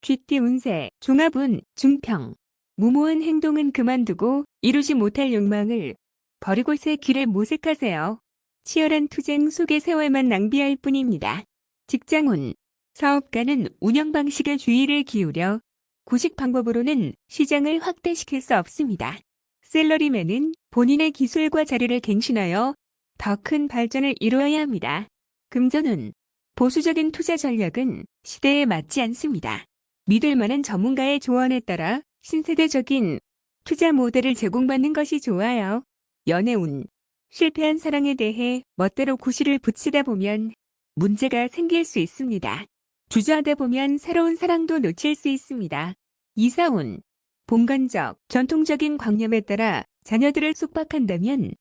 쥐띠 운세, 종합운, 중평. 무모한 행동은 그만두고 이루지 못할 욕망을 버리고 새 길을 모색하세요. 치열한 투쟁 속의 세월만 낭비할 뿐입니다. 직장운, 사업가는 운영 방식에 주의를 기울여 구식 방법으로는 시장을 확대시킬 수 없습니다. 셀러리맨은 본인의 기술과 자료를 갱신하여 더 큰 발전을 이루어야 합니다. 금전운, 보수적인 투자 전략은 시대에 맞지 않습니다. 믿을 만한 전문가의 조언에 따라 신세대적인 투자 모델을 제공받는 것이 좋아요. 연애운, 실패한 사랑에 대해 멋대로 구실을 붙이다 보면 문제가 생길 수 있습니다. 주저하다 보면 새로운 사랑도 놓칠 수 있습니다. 이사운, 봉건적, 전통적인 관념에 따라 자녀들을 속박한다면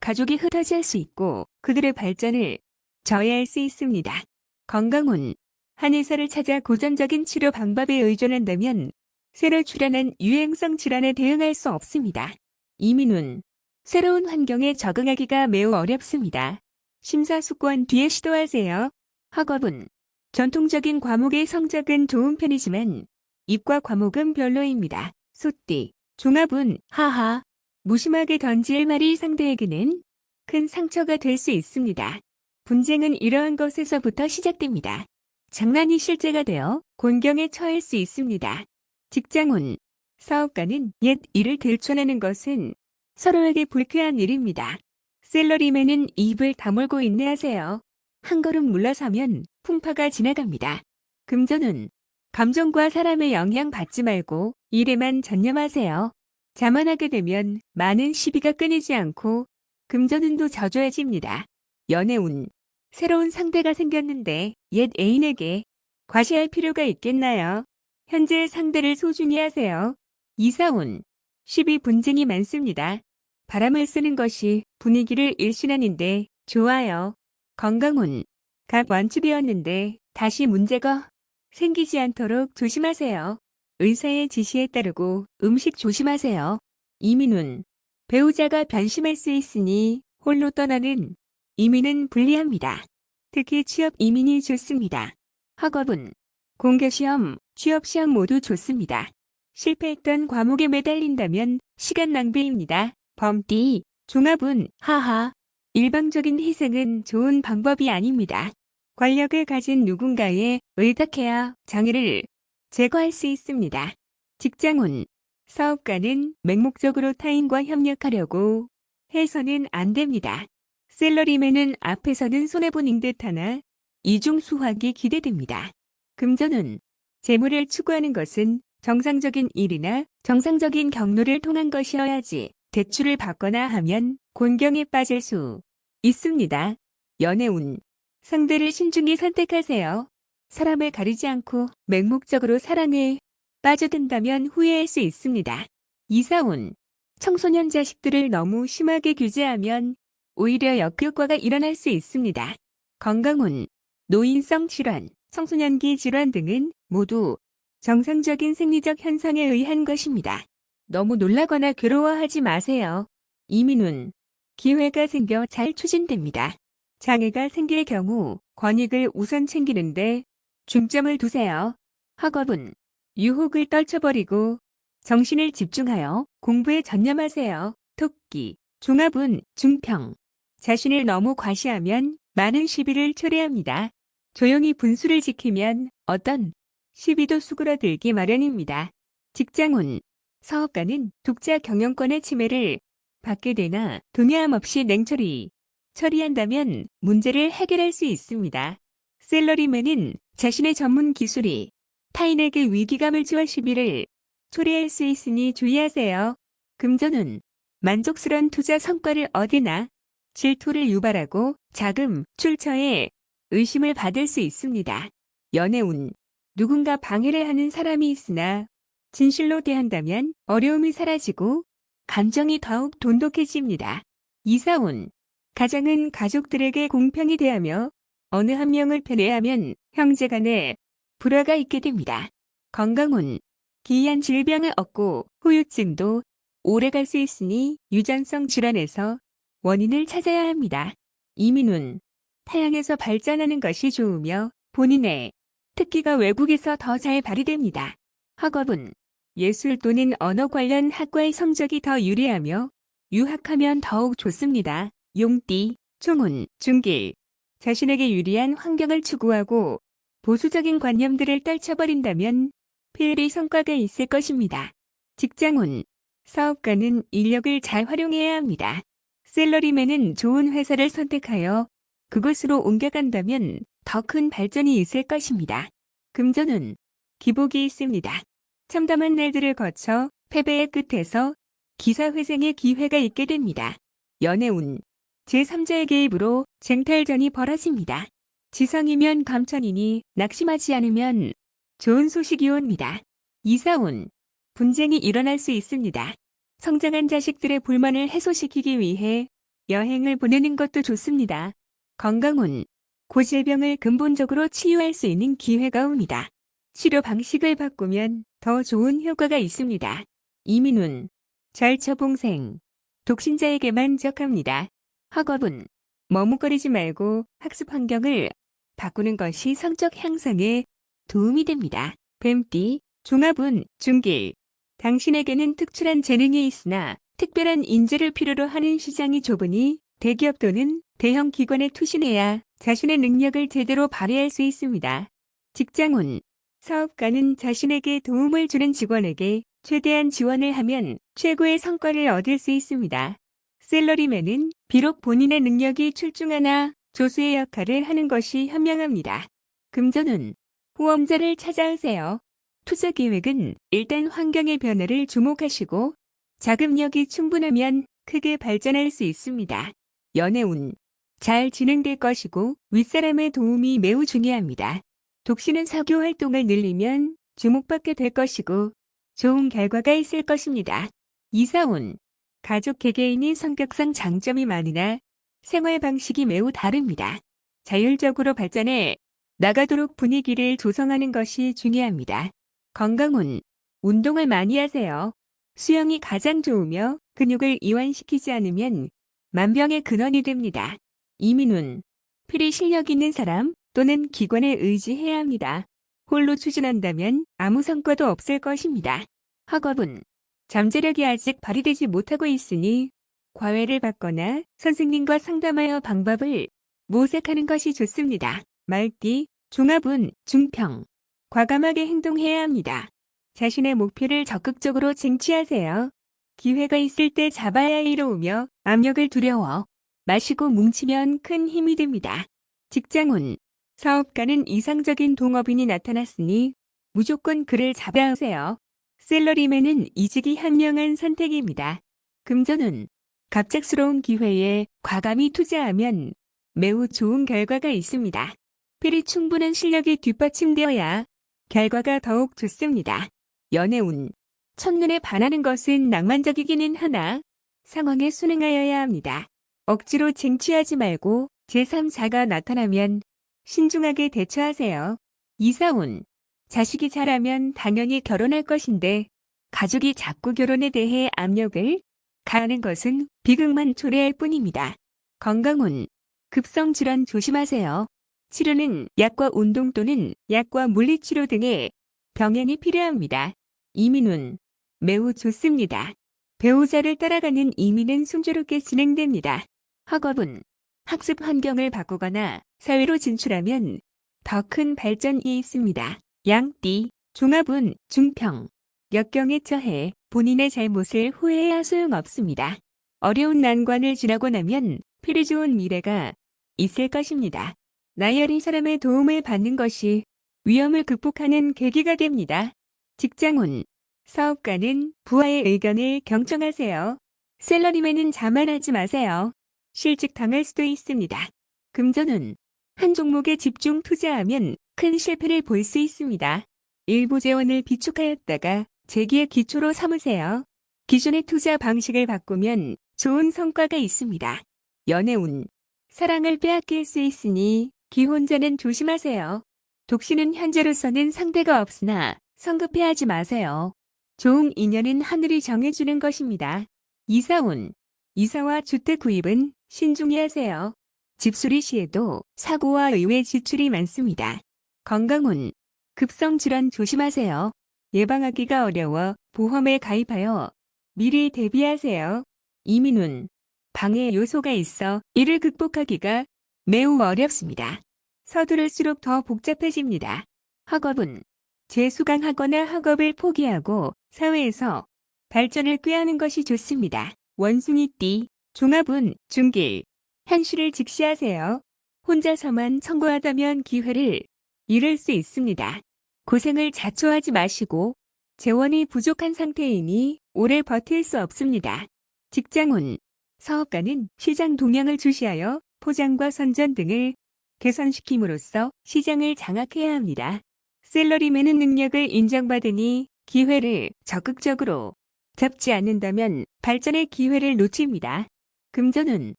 가족이 흩어질 수 있고 그들의 발전을 저해할 수 있습니다. 건강운, 한의사를 찾아 고전적인 치료 방법에 의존한다면 새로 출현한 유행성 질환에 대응할 수 없습니다. 이민운, 새로운 환경에 적응하기가 매우 어렵습니다. 심사숙고한 뒤에 시도하세요. 학업은, 전통적인 과목의 성적은 좋은 편이지만 이과 과목은 별로입니다. 소띠, 종합운, 하하. 무심하게 던질 말이 상대에게는 큰 상처가 될 수 있습니다. 분쟁은 이러한 것에서부터 시작됩니다. 장난이 실제가 되어 곤경에 처할 수 있습니다. 직장운, 사업가는 옛 일을 들춰내는 것은 서로에게 불쾌한 일입니다. 셀러리맨은 입을 다물고 인내하세요. 한 걸음 물러서면 풍파가 지나갑니다. 금전운, 감정과 사람의 영향 받지 말고 일에만 전념하세요. 자만하게 되면 많은 시비가 끊이지 않고 금전운도 저조해집니다. 연애운, 새로운 상대가 생겼는데 옛 애인에게 과시할 필요가 있겠나요? 현재 상대를 소중히 하세요. 이사운, 시비 분쟁이 많습니다. 바람을 쓰는 것이 분위기를 일신하는데 좋아요. 건강운, 각 완치되었는데 다시 문제가 생기지 않도록 조심하세요. 의사의 지시에 따르고 음식 조심하세요. 이민운, 배우자가 변심할 수 있으니 홀로 떠나는 이민은 불리합니다. 특히 취업 이민이 좋습니다. 학업은, 공개시험, 취업시험 모두 좋습니다. 실패했던 과목에 매달린다면 시간 낭비입니다. 범띠, 종합운, 하하. 일방적인 희생은 좋은 방법이 아닙니다. 권력을 가진 누군가에 의탁해야 장애를 제거할 수 있습니다. 직장운, 사업가는 맹목적으로 타인과 협력하려고 해서는 안 됩니다. 셀러리맨은 앞에서는 손해보는 듯하나 이중수확이 기대됩니다. 금전운, 재물을 추구하는 것은 정상적인 일이나 정상적인 경로를 통한 것이어야지 대출을 받거나 하면 곤경에 빠질 수 있습니다. 연애운, 상대를 신중히 선택하세요. 사람을 가리지 않고 맹목적으로 사랑에 빠져든다면 후회할 수 있습니다. 이사운, 청소년 자식들을 너무 심하게 규제하면 오히려 역효과가 일어날 수 있습니다. 건강운, 노인성 질환, 청소년기 질환 등은 모두 정상적인 생리적 현상에 의한 것입니다. 너무 놀라거나 괴로워하지 마세요. 이민운, 기회가 생겨 잘 추진됩니다. 장애가 생길 경우 권익을 우선 챙기는데 중점을 두세요. 학업은, 유혹을 떨쳐버리고 정신을 집중하여 공부에 전념하세요. 토끼, 종합운, 중평. 자신을 너무 과시하면 많은 시비를 초래합니다. 조용히 분수를 지키면 어떤 시비도 수그러들기 마련입니다. 직장운, 사업가는 독자 경영권의 침해를 받게 되나 동요함 없이 냉철히 처리한다면 문제를 해결할 수 있습니다. 셀러리맨은 자신의 전문 기술이 타인에게 위기감을 주어 시비를 초래할 수 있으니 주의하세요. 금전운, 만족스러운 투자 성과를 얻으나 질투를 유발하고 자금, 출처에 의심을 받을 수 있습니다. 연애운, 누군가 방해를 하는 사람이 있으나 진실로 대한다면 어려움이 사라지고 감정이 더욱 돈독해집니다. 이사운, 가장은 가족들에게 공평히 대하며 어느 한 명을 편애하면 형제간에 불화가 있게 됩니다. 건강운, 기이한 질병을 얻고 후유증도 오래 갈 수 있으니 유전성 질환에서 원인을 찾아야 합니다. 이민운, 타향에서 발전하는 것이 좋으며 본인의 특기가 외국에서 더 잘 발휘됩니다. 학업은 예술 또는 언어 관련 학과의 성적이 더 유리하며 유학하면 더욱 좋습니다. 용띠, 총운, 중길. 자신에게 유리한 환경을 추구하고 보수적인 관념들을 떨쳐버린다면 필히 성과가 있을 것입니다. 직장운, 사업가는 인력을 잘 활용해야 합니다. 셀러리맨은 좋은 회사를 선택하여 그곳으로 옮겨간다면 더 큰 발전이 있을 것입니다. 금전운, 기복이 있습니다. 참담한 날들을 거쳐 패배의 끝에서 기사회생의 기회가 있게 됩니다. 연애운, 제3자의 개입으로 쟁탈전이 벌어집니다. 지성이면 감천이니 낙심하지 않으면 좋은 소식이 옵니다. 이사운, 분쟁이 일어날 수 있습니다. 성장한 자식들의 불만을 해소시키기 위해 여행을 보내는 것도 좋습니다. 건강운, 고질병을 근본적으로 치유할 수 있는 기회가 옵니다. 치료 방식을 바꾸면 더 좋은 효과가 있습니다. 이민운, 절처봉생, 독신자에게만 적합니다. 학업은 머뭇거리지 말고 학습 환경을 바꾸는 것이 성적 향상에 도움이 됩니다. 뱀띠, 종합운, 중길. 당신에게는 특출한 재능이 있으나 특별한 인재를 필요로 하는 시장이 좁으니 대기업 또는 대형 기관에 투신해야 자신의 능력을 제대로 발휘할 수 있습니다. 직장운, 사업가는 자신에게 도움을 주는 직원에게 최대한 지원을 하면 최고의 성과를 얻을 수 있습니다. 셀러리맨은 비록 본인의 능력이 출중하나 조수의 역할을 하는 것이 현명합니다. 금전운, 후원자를 찾아오세요. 투자 계획은 일단 환경의 변화를 주목하시고 자금력이 충분하면 크게 발전할 수 있습니다. 연애운, 잘 진행될 것이고 윗사람의 도움이 매우 중요합니다. 독신은 사교 활동을 늘리면 주목받게 될 것이고 좋은 결과가 있을 것입니다. 이사운, 가족 개개인이 성격상 장점이 많으나 생활 방식이 매우 다릅니다. 자율적으로 발전해 나가도록 분위기를 조성하는 것이 중요합니다. 건강운, 운동을 많이 하세요. 수영이 가장 좋으며 근육을 이완시키지 않으면 만병의 근원이 됩니다. 이민운, 필히 실력 있는 사람 또는 기관에 의지해야 합니다. 홀로 추진한다면 아무 성과도 없을 것입니다. 학업은 잠재력이 아직 발휘되지 못하고 있으니 과외를 받거나 선생님과 상담하여 방법을 모색하는 것이 좋습니다. 말띠, 종합운, 중평. 과감하게 행동해야 합니다. 자신의 목표를 적극적으로 쟁취하세요. 기회가 있을 때 잡아야 이로우며 압력을 두려워 마시고 뭉치면 큰 힘이 됩니다. 직장운, 사업가는 이상적인 동업인이 나타났으니 무조건 그를 잡아오세요. 셀러리맨은 이직이 현명한 선택입니다. 금전운, 갑작스러운 기회에 과감히 투자하면 매우 좋은 결과가 있습니다. 필히 충분한 실력이 뒷받침되어야 결과가 더욱 좋습니다. 연애운, 첫눈에 반하는 것은 낭만적이기는 하나 상황에 순응하여야 합니다. 억지로 쟁취하지 말고 제3자가 나타나면 신중하게 대처하세요. 이사운, 자식이 자라면 당연히 결혼할 것인데 가족이 자꾸 결혼에 대해 압력을 가하는 것은 비극만 초래할 뿐입니다. 건강운, 급성질환 조심하세요. 치료는 약과 운동 또는 약과 물리치료 등의 병행이 필요합니다. 이민운, 매우 좋습니다. 배우자를 따라가는 이민은 순조롭게 진행됩니다. 학업은 학습 환경을 바꾸거나 사회로 진출하면 더 큰 발전이 있습니다. 양띠, 종합운, 중평. 역경에 처해 본인의 잘못을 후회해야 소용없습니다. 어려운 난관을 지나고 나면 필히 좋은 미래가 있을 것입니다. 나이 어린 사람의 도움을 받는 것이 위험을 극복하는 계기가 됩니다. 직장운, 사업가는 부하의 의견을 경청하세요. 셀러리맨은 자만하지 마세요. 실직 당할 수도 있습니다. 금전운, 한 종목에 집중 투자하면 큰 실패를 볼 수 있습니다. 일부 재원을 비축하였다가 재기의 기초로 삼으세요. 기존의 투자 방식을 바꾸면 좋은 성과가 있습니다. 연애운, 사랑을 빼앗길 수 있으니 기혼자는 조심하세요. 독신은 현재로서는 상대가 없으나 성급해하지 마세요. 좋은 인연은 하늘이 정해주는 것입니다. 이사운, 이사와 주택 구입은 신중히 하세요. 집수리 시에도 사고와 의외 지출이 많습니다. 건강운, 급성 질환 조심하세요. 예방하기가 어려워 보험에 가입하여 미리 대비하세요. 이민훈. 방해 요소가 있어 이를 극복하기가 매우 어렵습니다. 서두를수록 더 복잡해집니다. 학업은 재수강하거나 학업을 포기하고 사회에서 발전을 꾀하는 것이 좋습니다. 원숭이띠. 종합운 중길. 현실을 직시하세요. 혼자서만 성공하다면 기회를 잃을 수 있습니다. 고생을 자초하지 마시고 재원이 부족한 상태이니 오래 버틸 수 없습니다. 직장운. 사업가는 시장 동향을 주시하여 포장과 선전 등을 개선시킴으로써 시장을 장악해야 합니다. 셀러리맨은 능력을 인정받으니 기회를 적극적으로 잡지 않는다면 발전의 기회를 놓칩니다. 금전운.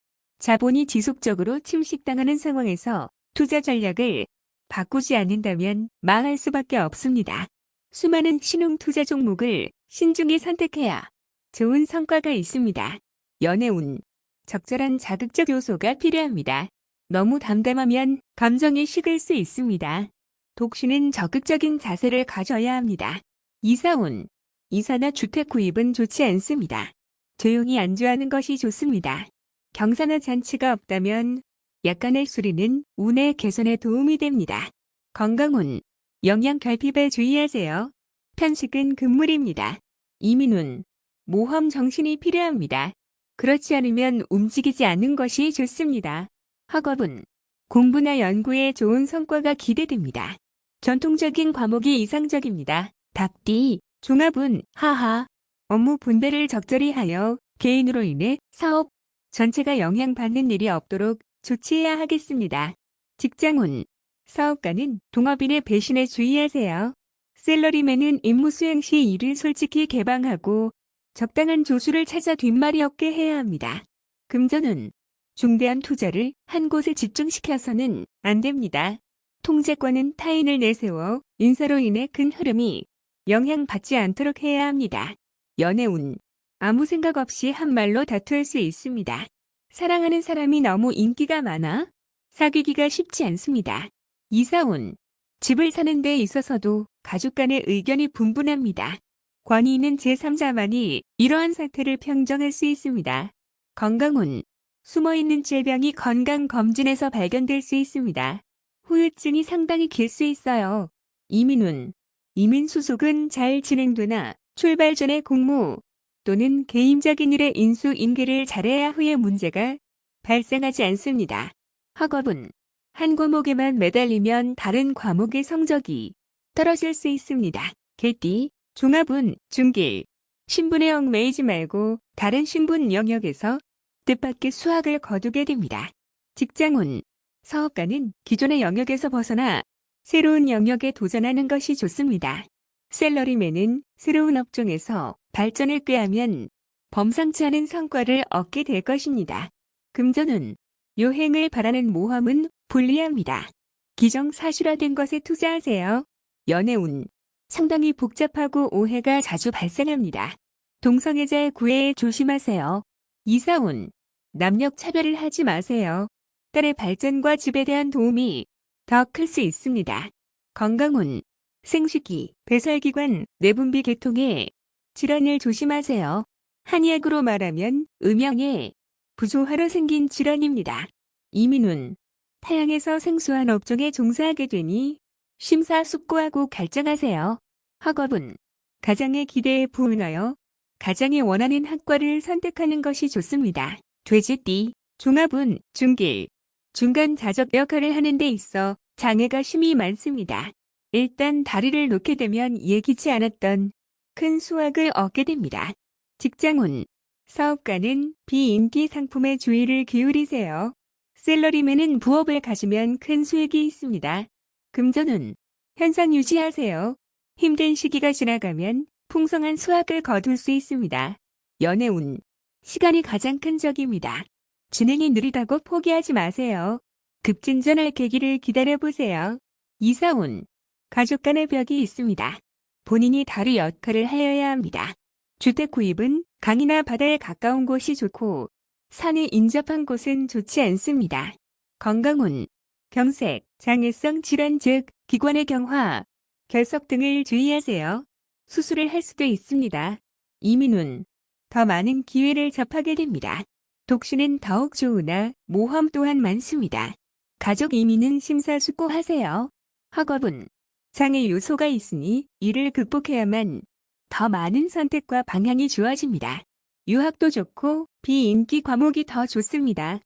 자본이 지속적으로 침식당하는 상황에서 투자 전략을 바꾸지 않는다면 망할 수밖에 없습니다. 수많은 신흥 투자 종목을 신중히 선택해야 좋은 성과가 있습니다. 연애운. 적절한 자극적 요소가 필요합니다. 너무 담담하면 감정이 식을 수 있습니다. 독신은 적극적인 자세를 가져야 합니다. 이사운. 이사나 주택 구입은 좋지 않습니다. 조용히 안주하는 것이 좋습니다. 경사나 잔치가 없다면 약간의 수리는 운의 개선에 도움이 됩니다. 건강운. 영양 결핍에 주의하세요. 편식은 금물입니다. 이민운. 모험 정신이 필요합니다. 그렇지 않으면 움직이지 않는 것이 좋습니다. 학업은 공부나 연구에 좋은 성과가 기대됩니다. 전통적인 과목이 이상적입니다. 닭띠. 종합운 하하. 업무 분배를 적절히 하여 개인으로 인해 사업 전체가 영향받는 일이 없도록 조치해야 하겠습니다. 직장운. 사업가는 동업인의 배신에 주의하세요. 셀러리맨은 임무 수행 시 일을 솔직히 개방하고 적당한 조수를 찾아 뒷말이 없게 해야 합니다. 금전운. 중대한 투자를 한 곳에 집중시켜서는 안 됩니다. 통제권은 타인을 내세워 인사로 인해 큰 흐름이 영향받지 않도록 해야 합니다. 연애운. 아무 생각 없이 한 말로 다툴 수 있습니다. 사랑하는 사람이 너무 인기가 많아 사귀기가 쉽지 않습니다. 이사운. 집을 사는 데 있어서도 가족 간의 의견이 분분합니다. 권위 있는 제3자만이 이러한 사태를 평정할 수 있습니다. 건강운. 숨어있는 질병이 건강검진에서 발견될 수 있습니다. 후유증이 상당히 길 수 있어요. 이민운. 이민수속은 잘 진행되나 출발 전에 공무 또는 개인적인 일에 인수인계를 잘해야 후에 문제가 발생하지 않습니다. 학업은 한 과목에만 매달리면 다른 과목의 성적이 떨어질 수 있습니다. 개띠. 종합운 중길. 신분에 얽매이지 말고 다른 신분 영역에서 뜻밖의 수확을 거두게 됩니다. 직장운. 사업가는 기존의 영역에서 벗어나 새로운 영역에 도전하는 것이 좋습니다. 셀러리맨은 새로운 업종에서 발전을 꾀하면 범상치 않은 성과를 얻게 될 것입니다. 금전운. 요행을 바라는 모험은 불리합니다. 기정사실화된 것에 투자하세요. 연애운. 상당히 복잡하고 오해가 자주 발생합니다. 동성애자의 구애에 조심하세요. 이사운. 남녀 차별을 하지 마세요. 딸의 발전과 집에 대한 도움이 더 클 수 있습니다. 건강운. 생식기, 배설기관, 내분비 계통의 질환을 조심하세요. 한의학으로 말하면 음영의 부조화로 생긴 질환입니다. 이민운. 타향에서 생소한 업종에 종사하게 되니 심사숙고하고 결정하세요. 학업은 가장의 기대에 부응하여 가장이 원하는 학과를 선택하는 것이 좋습니다. 돼지띠. 종합운 중길. 중간 자적 역할을 하는 데 있어 장애가 심히 많습니다. 일단 다리를 놓게 되면 예기치 않았던 큰 수확을 얻게 됩니다. 직장운. 사업가는 비인기 상품에 주의를 기울이세요. 셀러리맨은 부업을 가지면 큰 수익이 있습니다. 금전운. 현상 유지하세요. 힘든 시기가 지나가면 풍성한 수확을 거둘 수 있습니다. 연애운. 시간이 가장 큰 적입니다. 진행이 느리다고 포기하지 마세요. 급진전할 계기를 기다려보세요. 이사운. 가족 간의 벽이 있습니다. 본인이 다른 역할을 하여야 합니다. 주택 구입은 강이나 바다에 가까운 곳이 좋고 산에 인접한 곳은 좋지 않습니다. 건강운. 병색, 장애성 질환 즉 기관의 경화, 결석 등을 주의하세요. 수술을 할 수도 있습니다. 이민훈, 더 많은 기회를 접하게 됩니다. 독신은 더욱 좋으나 모험 또한 많습니다. 가족 이민은 심사숙고하세요. 학업은 장애 요소가 있으니 이를 극복해야만 더 많은 선택과 방향이 주어집니다. 유학도 좋고 비인기 과목이 더 좋습니다.